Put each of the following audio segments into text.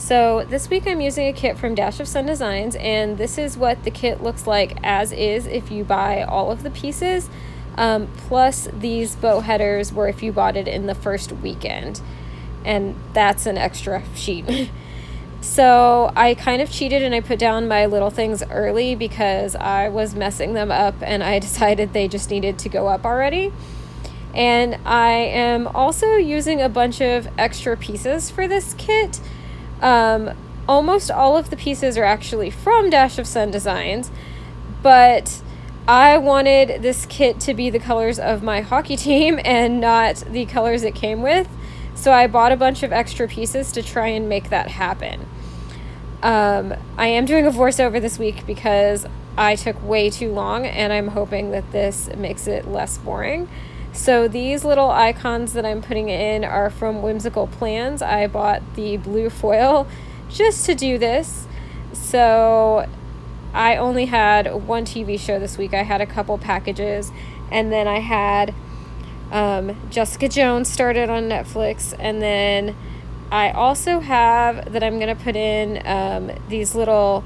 So this week I'm using a kit from Dash of Sun Designs, and this is what the kit looks like as is if you buy all of the pieces, plus these bow headers were if you bought it in the first weekend, and that's an extra sheet. So I kind of cheated and I put down my little things early because I was messing them up and I decided they just needed to go up already. And I am also using a bunch of extra pieces for this kit. Almost all of the pieces are actually from Dash of Sun Designs, but I wanted this kit to be the colors of my hockey team and not the colors it came with. So I bought a bunch of extra pieces to try and make that happen. I am doing a voiceover this week because I took way too long, and I'm hoping that this makes it less boring. So these little icons that I'm putting in are from Whimsical Plans. I bought the blue foil just to do this. So I only had one TV show this week. I had a couple packages, and then I had Jessica Jones started on Netflix, and then I also have that I'm going to put in these little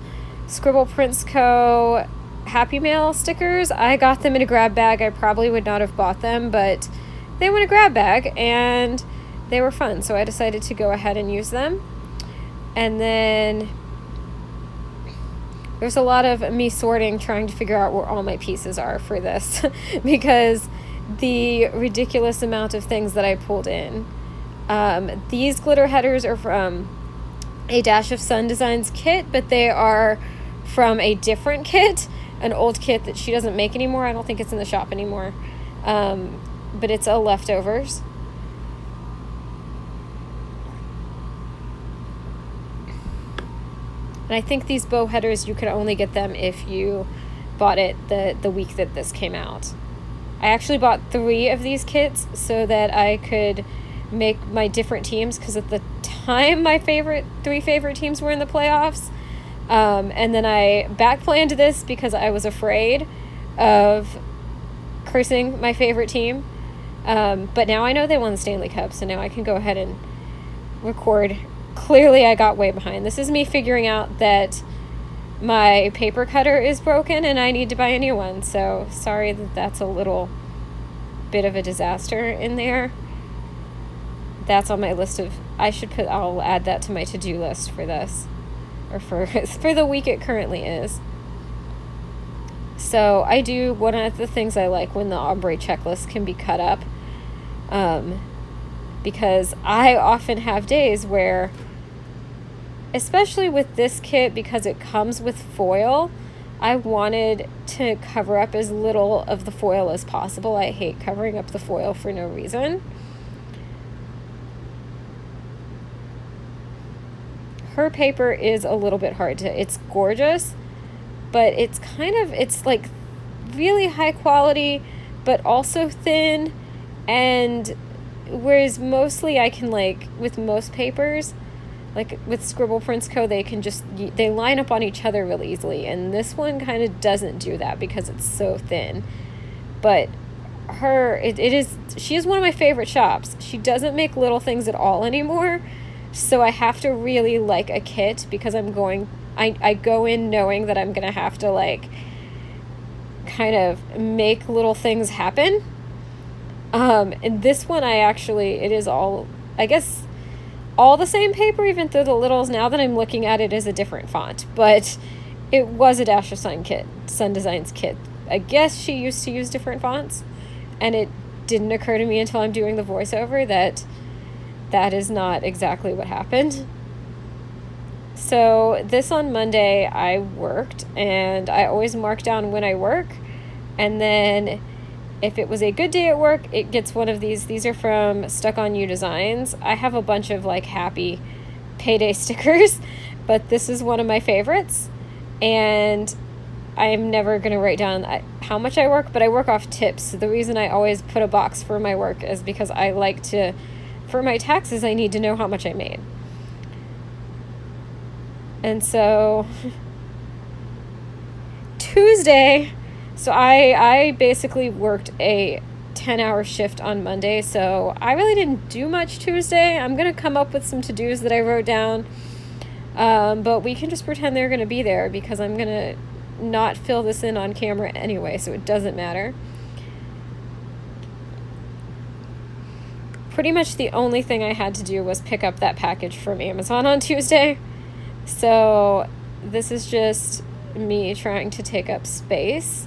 Scribble Prints Co. Happy Mail stickers. I got them in a grab bag. I probably would not have bought them, but they were in a grab bag and they were fun, so I decided to go ahead and use them. And then there's a lot of me sorting, trying to figure out where all my pieces are for this because the ridiculous amount of things that I pulled in. These glitter headers are from a Dash of Sun Designs kit, but they are from a different kit, an old kit that she doesn't make anymore. I don't think it's in the shop anymore, but it's a leftovers. And I think these bow headers, you could only get them if you bought it the week that this came out. I actually bought 3 of these kits so that I could make my different teams, because at the time my 3 favorite teams were in the playoffs. And then I backplanned this because I was afraid of cursing my favorite team. But now I know they won the Stanley Cup, so now I can go ahead and record. Clearly I got way behind. This is me figuring out that my paper cutter is broken and I need to buy a new one. So sorry that that's a little bit of a disaster in there. That's on my list of, I'll add that to my to-do list for this, or for the week it currently is. So I do, one of the things I like when the ombre checklist can be cut up, because I often have days where, especially with this kit, because it comes with foil, I wanted to cover up as little of the foil as possible. I hate covering up the foil for no reason. Her paper is a little bit hard to, it's gorgeous, but it's like really high quality, but also thin. And whereas mostly I can, like, with most papers, like with Scribble Prints Co., they line up on each other really easily. And this one kind of doesn't do that because it's so thin. But she is one of my favorite shops. She doesn't make little things at all anymore. So I have to really like a kit because I go in knowing that I'm going to have to, like, kind of make little things happen. And this one it is all, I guess, all the same paper, even though the littles, now that I'm looking at it, is a different font. But it was a Dash of Sun Designs kit. I guess she used to use different fonts, and it didn't occur to me until I'm doing the voiceover that is not exactly what happened. So this on Monday I worked, and I always mark down when I work, and then if it was a good day at work, it gets one of these. These are from Stuck On You Designs. I have a bunch of, like, happy payday stickers, but this is one of my favorites, and I'm never going to write down how much I work, but I work off tips. So the reason I always put a box for my work is because I like to, for my taxes, I need to know how much I made. And so Tuesday, so I basically worked a 10-hour shift on Monday, so I really didn't do much Tuesday. I'm going to come up with some to-dos that I wrote down. But we can just pretend they're going to be there because I'm going to not fill this in on camera anyway, so it doesn't matter. Pretty much the only thing I had to do was pick up that package from Amazon on Tuesday. So this is just me trying to take up space,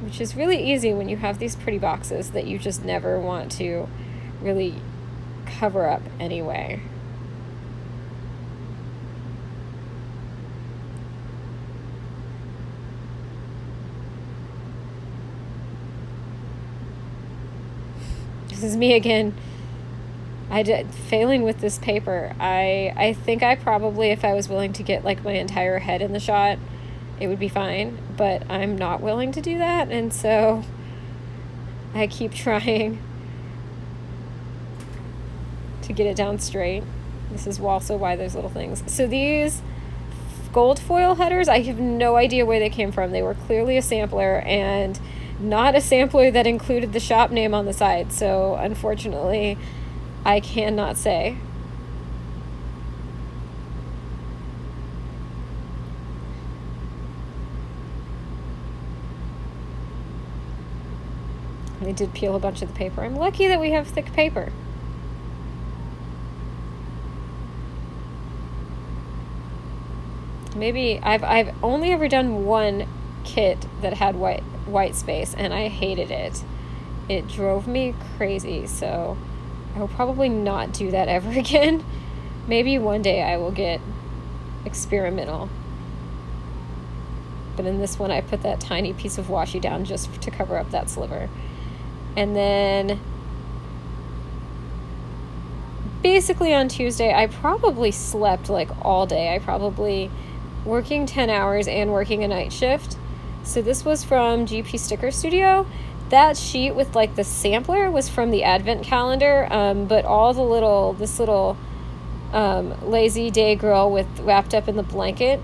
which is really easy when you have these pretty boxes that you just never want to really cover up anyway. This is me again. Failing with this paper. I think I probably, if I was willing to get like my entire head in the shot, it would be fine, but I'm not willing to do that, and so I keep trying to get it down straight. This is also why there's little things. So these gold foil headers, I have no idea where they came from. They were clearly a sampler, and not a sampler that included the shop name on the side, so unfortunately I cannot say. I did peel a bunch of the paper. I'm lucky that we have thick paper. Maybe I've only ever done one kit that had white space, and I hated it. It drove me crazy, so I will probably not do that ever again. Maybe one day I will get experimental. But in this one, I put that tiny piece of washi down just to cover up that sliver. And then basically on Tuesday, I probably slept like all day. I probably working 10 hours and working a night shift. So this was from GP Sticker Studio. That sheet with like the sampler was from the advent calendar, but all the this little lazy day girl wrapped up in the blanket,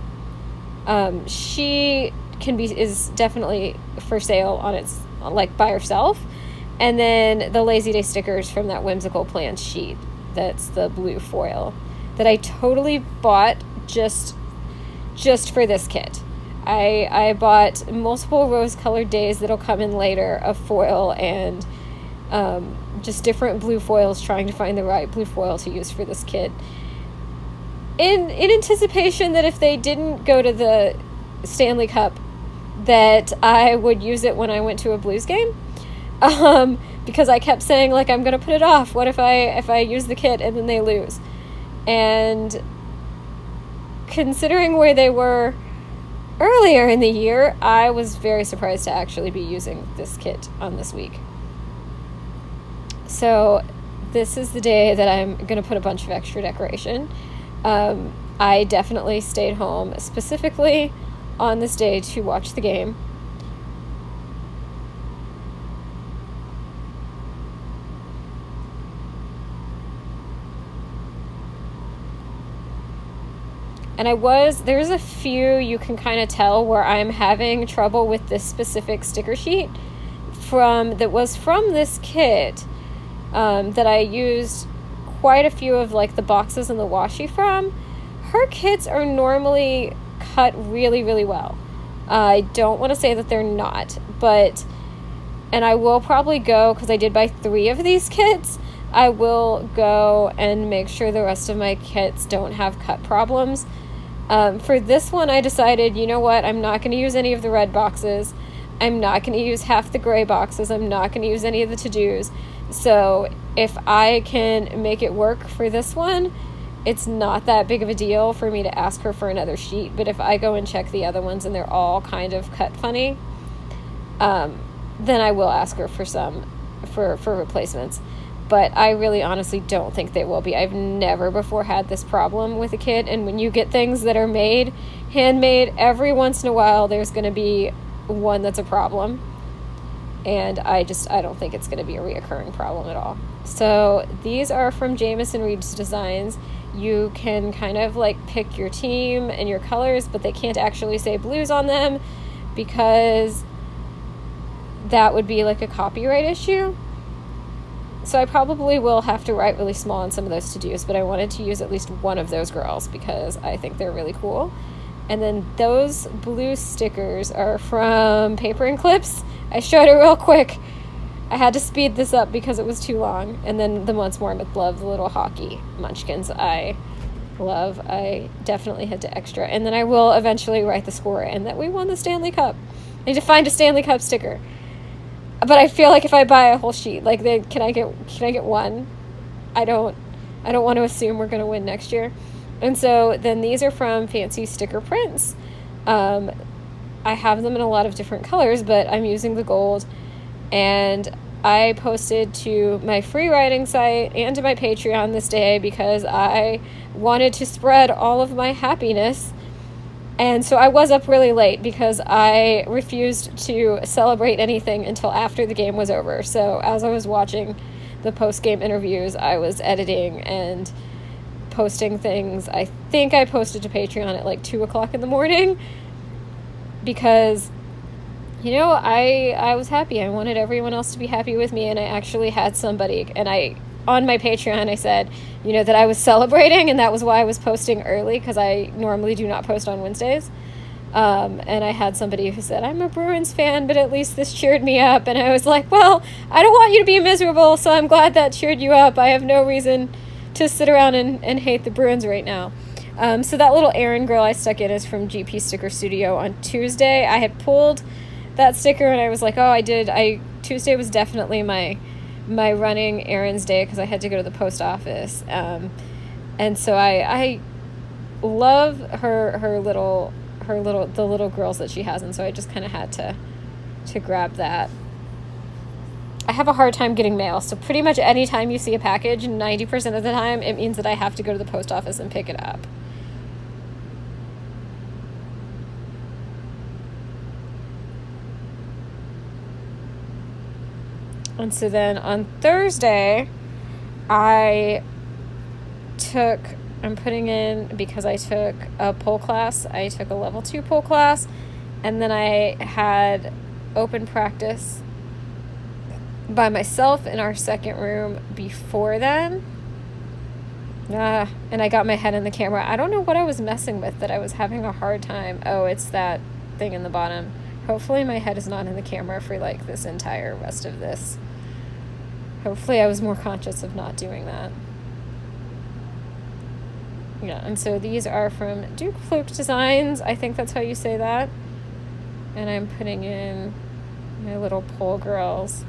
she is definitely for sale on its, like, by herself. And then the lazy day stickers from that whimsical plan sheet, that's the blue foil, that I totally bought just for this kit. I bought multiple rose-colored days that'll come in later of foil, and just different blue foils, trying to find the right blue foil to use for this kit. In anticipation that if they didn't go to the Stanley Cup, that I would use it when I went to a Blues game. Because I kept saying, like, I'm going to put it off. What if I use the kit and then they lose? And considering where they were earlier in the year, I was very surprised to actually be using this kit on this week. So this is the day that I'm going to put a bunch of extra decoration. I definitely stayed home specifically on this day to watch the game. And there's a few you can kind of tell where I'm having trouble with this specific sticker sheet that was from this kit, that I used quite a few of, like, the boxes and the washi from. Her kits are normally cut really, really well. I don't want to say that they're not, and I will probably go, because I did buy 3 of these kits, I will go and make sure the rest of my kits don't have cut problems. For this one, I decided, you know what, I'm not going to use any of the red boxes. I'm not going to use half the gray boxes. I'm not going to use any of the to-dos. So if I can make it work for this one, it's not that big of a deal for me to ask her for another sheet. But if I go and check the other ones and they're all kind of cut funny, then I will ask her for some for replacements. But I really honestly don't think they will be. I've never before had this problem with a kit, and when you get things that are handmade, every once in a while there's going to be one that's a problem. And I don't think it's going to be a reoccurring problem at all. So these are from Jamison Reed's Designs. You can kind of like pick your team and your colors, but they can't actually say blues on them because that would be like a copyright issue. So I probably will have to write really small on some of those to-dos, but I wanted to use at least one of those girls because I think they're really cool. And then those blue stickers are from Paper and Clips. I showed it real quick. I had to speed this up because it was too long. And then the Once More with Love, the little hockey munchkins I love. I definitely had to extra. And then I will eventually write the score and that we won the Stanley Cup. I need to find a Stanley Cup sticker. But I feel like if I buy a whole sheet, like, can I get one? I don't want to assume we're going to win next year. And so then these are from Fancy Sticker Prints. I have them in a lot of different colors, but I'm using the gold. And I posted to my free writing site and to my Patreon this day because I wanted to spread all of my happiness. And so I was up really late because I refused to celebrate anything until after the game was over. So as I was watching the post-game interviews, I was editing and posting things. I think I posted to Patreon at like 2 o'clock in the morning because, I was happy. I wanted everyone else to be happy with me, and I actually had somebody, and on my Patreon, I said, that I was celebrating, and that was why I was posting early, because I normally do not post on Wednesdays. And I had somebody who said, I'm a Bruins fan, but at least this cheered me up. And I was like, well, I don't want you to be miserable, so I'm glad that cheered you up. I have no reason to sit around and hate the Bruins right now. So that little Erin girl I stuck in is from GP Sticker Studio on Tuesday. I had pulled that sticker, and I was like, Tuesday was definitely my running errands day because I had to go to the post office. And so I love the little girls that she has, and so I just kind of had to grab that. I have a hard time getting mail, so pretty much any time you see a package, 90% of the time, it means that I have to go to the post office and pick it up. And so then on Thursday, because I took a pole class, I took a level 2 pole class, and then I had open practice by myself in our second room before then. And I got my head in the camera. I don't know what I was messing with that I was having a hard time. Oh, it's that thing in the bottom. Hopefully my head is not in the camera for like this entire rest of this. Hopefully I was more conscious of not doing that. Yeah, and so these are from Duke Fluke Designs. I think that's how you say that. And I'm putting in my little pole girls.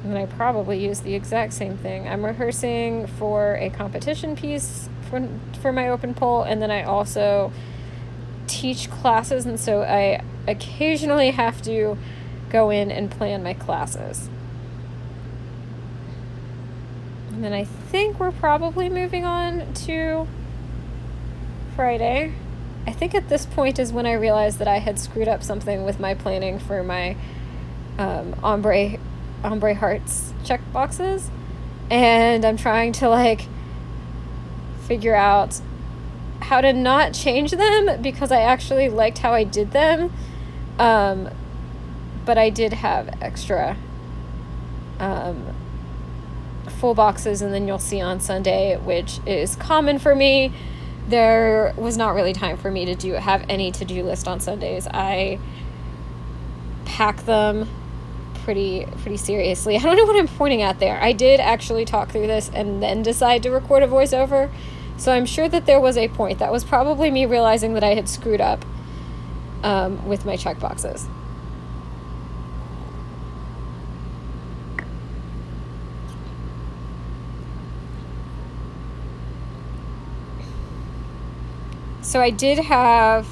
And I probably use the exact same thing. I'm rehearsing for a competition piece for my open pole, and then I also teach classes, and so I occasionally have to go in and plan my classes. And then I think we're probably moving on to Friday. I think at this point is when I realized that I had screwed up something with my planning for my ombre hearts check boxes, and I'm trying to figure out how to not change them because I actually liked how I did them, but I did have extra full boxes, and then you'll see on Sunday, which is common for me. There was not really time for me to have any to-do list on Sundays. I pack them pretty seriously. I don't know what I'm pointing at there. I did actually talk through this and then decide to record a voiceover, so I'm sure that there was a point. That was probably me realizing that I had screwed up with my check boxes. So I did have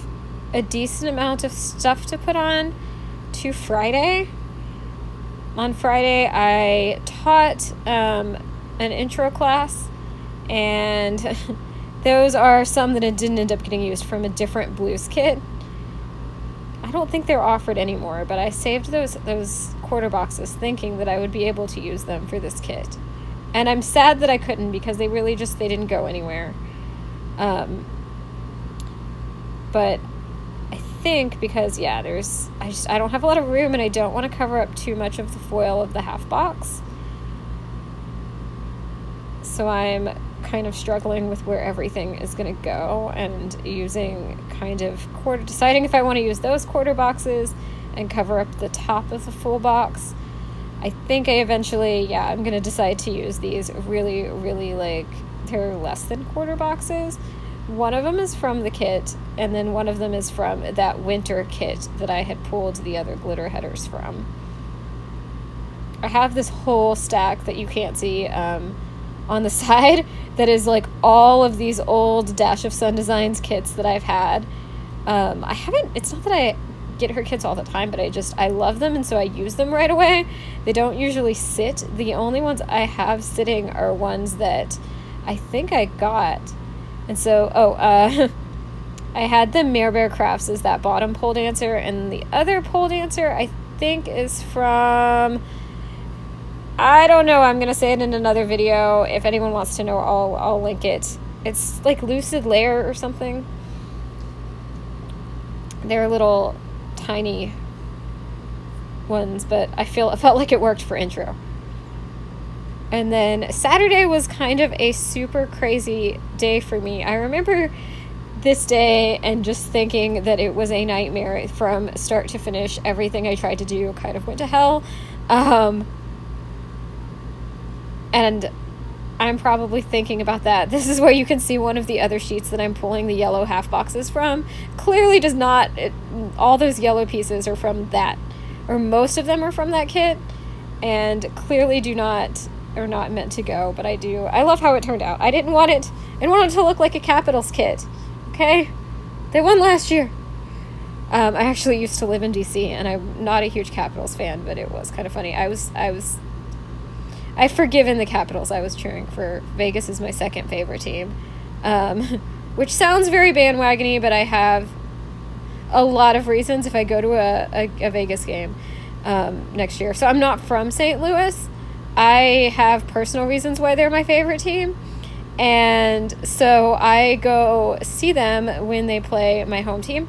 a decent amount of stuff to put on to Friday. On Friday, I taught an intro class, and those are some that didn't end up getting used from a different blues kit. I don't think they're offered anymore, but I saved those quarter boxes thinking that I would be able to use them for this kit. And I'm sad that I couldn't because they didn't go anywhere. But I think because, yeah, I don't have a lot of room and I don't want to cover up too much of the foil of the half box. So I'm kind of struggling with where everything is going to go and using kind of deciding if I want to use those quarter boxes and cover up the top of the full box. I think I'm going to decide to use these really, really, like, they're less than quarter boxes. One of them is from the kit, and then one of them is from that winter kit that I had pulled the other glitter headers from. I have this whole stack that you can't see on the side that is like all of these old Dash of Sun Designs kits that I've had. It's not that I get her kits all the time, but I love them, and so I use them right away. They don't usually sit. The only ones I have sitting are ones that I think I got. And so, I had the Mare Bear Crafts as that bottom pole dancer, and the other pole dancer I think is from, I don't know, I'm going to say it in another video. If anyone wants to know, I'll link it. It's like Lucid Layer or something. They're little tiny ones, but it felt like it worked for intro. And then Saturday was kind of a super crazy day for me. I remember this day and just thinking that it was a nightmare from start to finish. Everything I tried to do kind of went to hell. And I'm probably thinking about that. This is where you can see one of the other sheets that I'm pulling the yellow half boxes from. Clearly does not, all those yellow pieces are from that, or most of them are from that kit, and clearly are not meant to go, but I love how it turned out. I didn't want it to look like a Capitals kit, okay? They won last year. I actually used to live in DC, and I'm not a huge Capitals fan, but it was kind of funny. I've forgiven the Capitals. I was cheering for Vegas is my second favorite team, which sounds very bandwagony, but I have a lot of reasons if I go to a Vegas game next year. So I'm not from St. Louis. I have personal reasons why they're my favorite team, and so I go see them when they play my home team,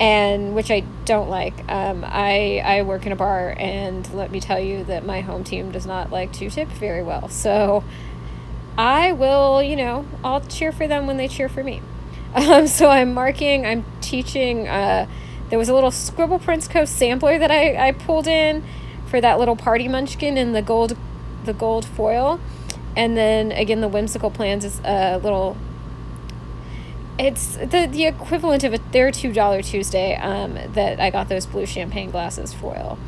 and which I don't like. I work in a bar, and let me tell you that my home team does not like to tip very well. So I will, I'll cheer for them when they cheer for me. So I'm teaching. There was a little Scribble Prince Co. sampler that I pulled in for that little party munchkin in the gold foil, and then again the Whimsical Plans is a little. It's the equivalent of their $2 Tuesday that I got those blue champagne glasses foil.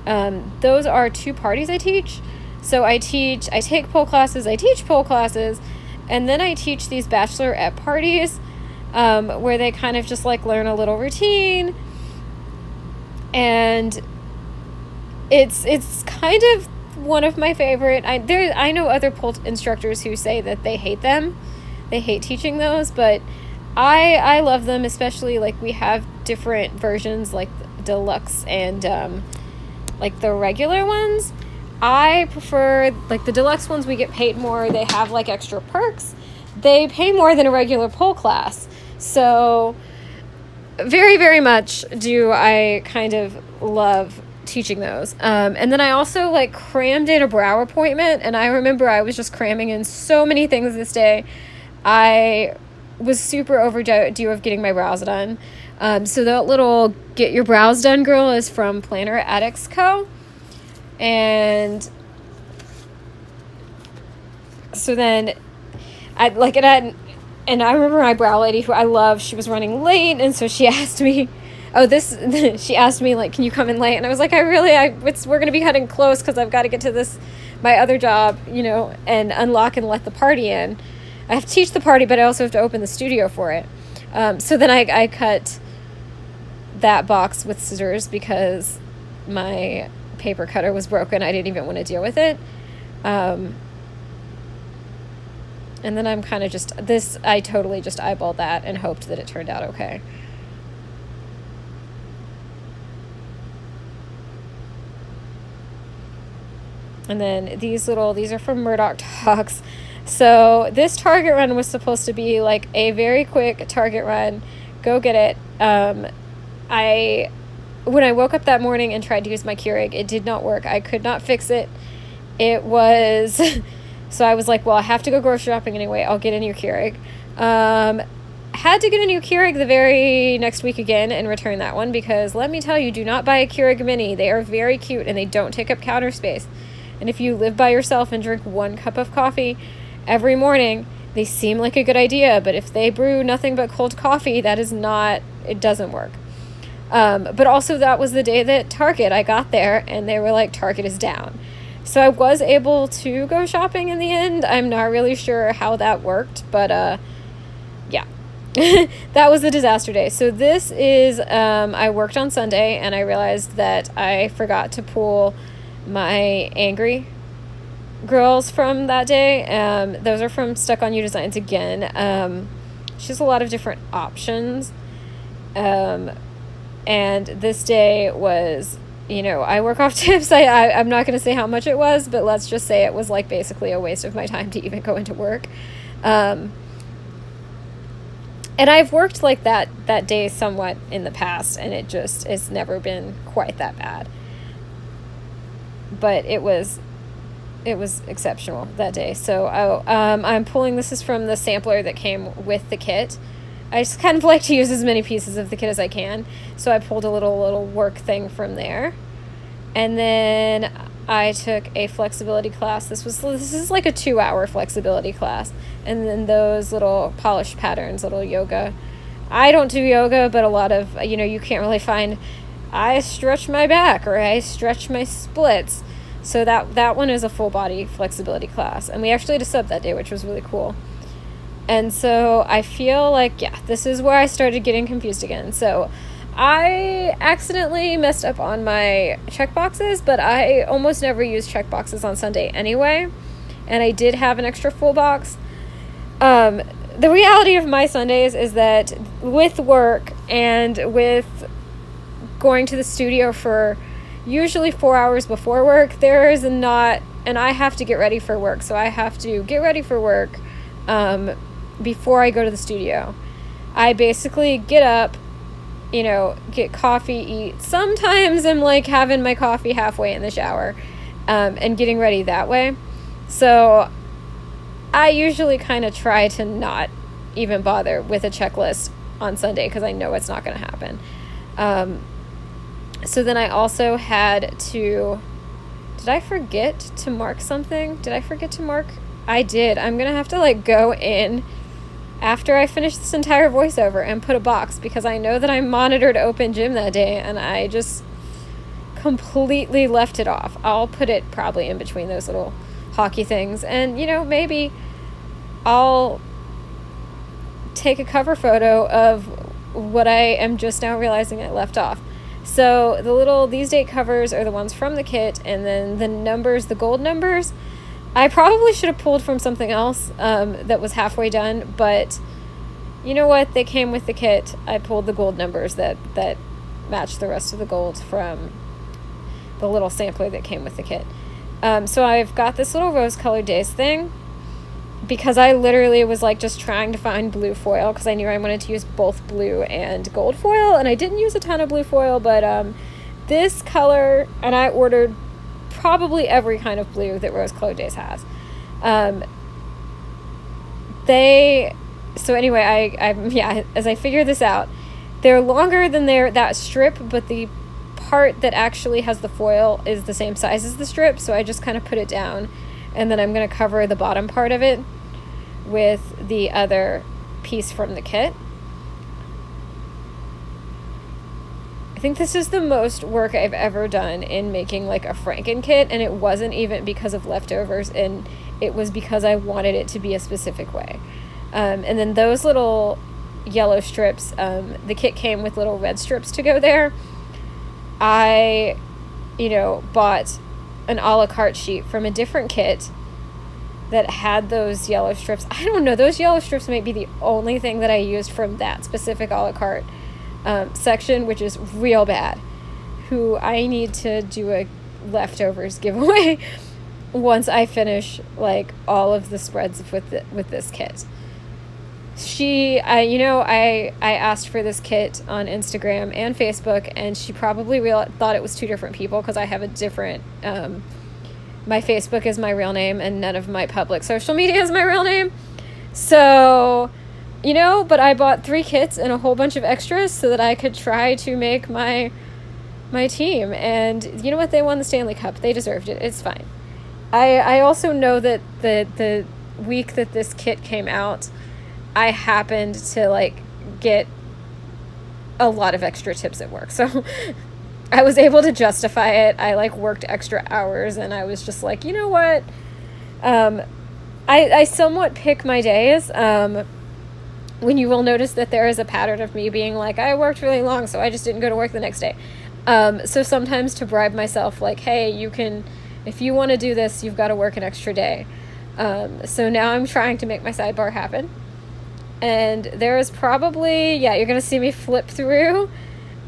Those are 2 parties I teach. So I take pole classes, I teach pole classes, and then I teach these bachelorette parties where they kind of just like learn a little routine, and it's kind of one of my favorite. I know other pole instructors who say that they hate them. They hate teaching those, but I love them, especially like we have different versions like deluxe and like the regular ones. I prefer like the deluxe ones. We get paid more. They have like extra perks. They pay more than a regular pole class. So very, very much do I kind of love teaching those. And then I also like crammed in a brow appointment, and I remember I was just cramming in so many things this day. I was super overdue of getting my brows done. So that little Get Your Brows Done girl is from Planner Addicts Co. And so then I remember my brow lady who I love, she was running late, and so she asked me, she asked me like, can you come in late? And I was like, we're going to be cutting close because I've got to get to my other job, and unlock and let the party in. I have to teach the party, but I also have to open the studio for it. So then I cut that box with scissors because my paper cutter was broken. I didn't even want to deal with it. And then I'm kind of I totally just eyeballed that and hoped that it turned out okay. And then these are from Murdoch Talks. So this Target run was supposed to be like a very quick Target run. Go get it. when I woke up that morning and tried to use my Keurig, it did not work. I could not fix it. It was, so I was like, well, I have to go grocery shopping anyway. I'll get a new Keurig. Had to get a new Keurig the very next week again and return that one, because let me tell you, do not buy a Keurig Mini. They are very cute and they don't take up counter space. And if you live by yourself and drink 1 cup of coffee every morning, they seem like a good idea. But if they brew nothing but cold coffee, that is not, it doesn't work. But also that was the day that Target, I got there and they were like, Target is down. So I was able to go shopping in the end. I'm not really sure how that worked, but yeah. That was the disaster day. So this is, I worked on Sunday and I realized that I forgot to pull my Angry Girls from that day. Those are from Stuck on You Designs again. She has a lot of different options. And this day was, I work off tips. I'm not going to say how much it was, but let's just say it was like basically a waste of my time to even go into work. And I've worked like that day somewhat in the past, and it's never been quite that bad. But it was exceptional that day. So I'm pulling, this is from the sampler that came with the kit. I just kind of like to use as many pieces of the kit as I can. So I pulled a little work thing from there. And then I took a flexibility class. This is like a 2-hour flexibility class. And then those little polished patterns, little yoga. I don't do yoga, but a lot of, you can't really find, I stretch my back or I stretch my splits. So that one is a full body flexibility class. And we actually had a sub that day, which was really cool. And so I feel like, this is where I started getting confused again. So I accidentally messed up on my checkboxes, but I almost never use checkboxes on Sunday anyway. And I did have an extra full box. The reality of my Sundays is that with work and with going to the studio for usually 4 hours before work, there is not, and I have to get ready for work. So I have to get ready for work before I go to the studio. I basically get up, get coffee, eat. Sometimes I'm like having my coffee halfway in the shower and getting ready that way. So I usually kind of try to not even bother with a checklist on Sunday because I know it's not going to happen. So then I also had to, did I forget to mark something? Did I forget to mark? I did. I'm going to have to go in after I finish this entire voiceover and put a box, because I know that I monitored Open Gym that day and I just completely left it off. I'll put it probably in between those little hockey things, and maybe I'll take a cover photo of what I am just now realizing I left off. So these date covers are the ones from the kit, and then the numbers, the gold numbers, I probably should have pulled from something else that was halfway done, but you know what? They came with the kit. I pulled the gold numbers that matched the rest of the gold from the little sampler that came with the kit. So I've got this little rose-colored days thing because I literally was just trying to find blue foil because I knew I wanted to use both blue and gold foil, and I didn't use a ton of blue foil, but this color, and I ordered probably every kind of blue that Rose Colored Days has. So anyway, as I figure this out, they're longer than that strip, but the part that actually has the foil is the same size as the strip, so I just kind of put it down, and then I'm going to cover the bottom part of it with the other piece from the kit. I think this is the most work I've ever done in making a Franken kit, and it wasn't even because of leftovers, and it was because I wanted it to be a specific way. And then those little yellow strips, the kit came with little red strips to go there. I, bought an a la carte sheet from a different kit that had those yellow strips. I don't know, those yellow strips might be the only thing that I used from that specific a la carte section, which is real bad. I need to do a leftovers giveaway once I finish all of the spreads with this kit. I asked for this kit on Instagram and Facebook, and she probably thought it was two different people because I have a different, my Facebook is my real name and none of my public social media is my real name. So, but I bought 3 kits and a whole bunch of extras so that I could try to make my team. And you know what? They won the Stanley Cup. They deserved it. It's fine. I also know that the week that this kit came out, I happened to get a lot of extra tips at work. So I was able to justify it. I worked extra hours, and I was just like, you know what? I somewhat pick my days. When you will notice that there is a pattern of me being like, I worked really long, so I just didn't go to work the next day. So sometimes to bribe myself, hey, if you want to do this, you've got to work an extra day. So now I'm trying to make my sidebar happen. And there is probably, you're going to see me flip through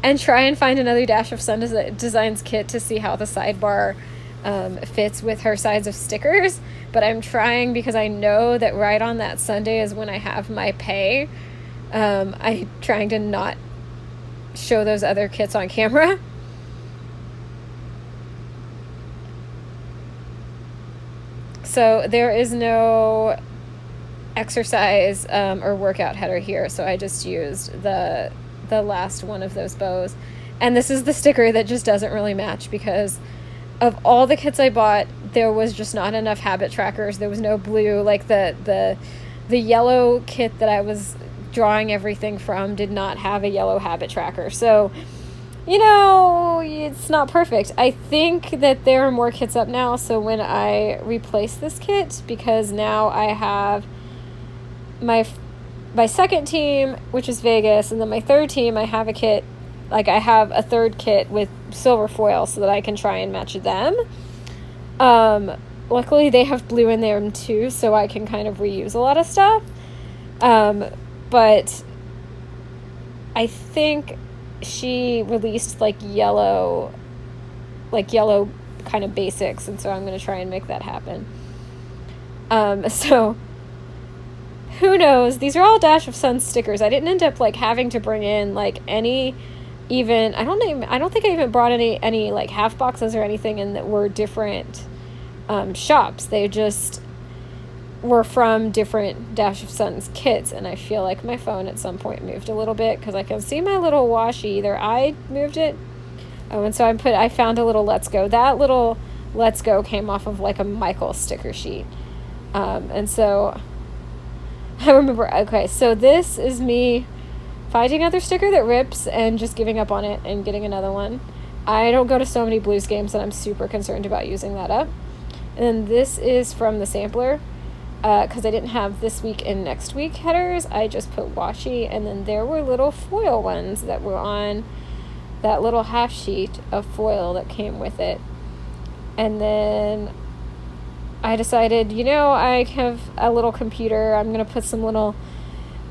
and try and find another Dash of Sun Designs kit to see how the sidebar fits with her sides of stickers. But I'm trying because I know that right on that Sunday is when I have my pay. I'm trying to not show those other kits on camera. So there is no exercise or workout header here, so I just used the last one of those bows. And this is the sticker that just doesn't really match because of all the kits I bought, there was just not enough habit trackers. There was no blue. The yellow kit that I was drawing everything from did not have a yellow habit tracker. So, it's not perfect. I think that there are more kits up now, so when I replace this kit, because now I have my second team, which is Vegas, and then my third team, I have a kit, I have a third kit with silver foil so that I can try and match them. Luckily they have blue in there too, so I can kind of reuse a lot of stuff. But I think she released yellow kind of basics, and so I'm going to try and make that happen. So who knows? These are all Dash of Sun stickers. I didn't end up having to bring in any even, I don't think I even brought any half boxes or anything in that were different shops. They just were from different Dash of Suns kits, and I feel like my phone at some point moved a little bit because I can see my little washi. Either I moved it. Oh, and so I found a little Let's Go. That little Let's Go came off of a Michael sticker sheet. And so I remember, okay, so this is me finding another sticker that rips and just giving up on it and getting another one. I don't go to so many Blues games that I'm super concerned about using that up. And then this is from the sampler. Because I didn't have this week and next week headers, I just put washi, and then there were little foil ones that were on that little half sheet of foil that came with it. And then I decided, I have a little computer, I'm going to put some little,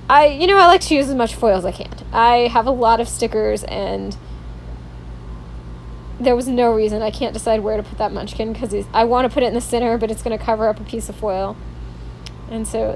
I like to use as much foil as I can. I have a lot of stickers, and there was no reason. I can't decide where to put that munchkin because I want to put it in the center, but it's going to cover up a piece of foil. And so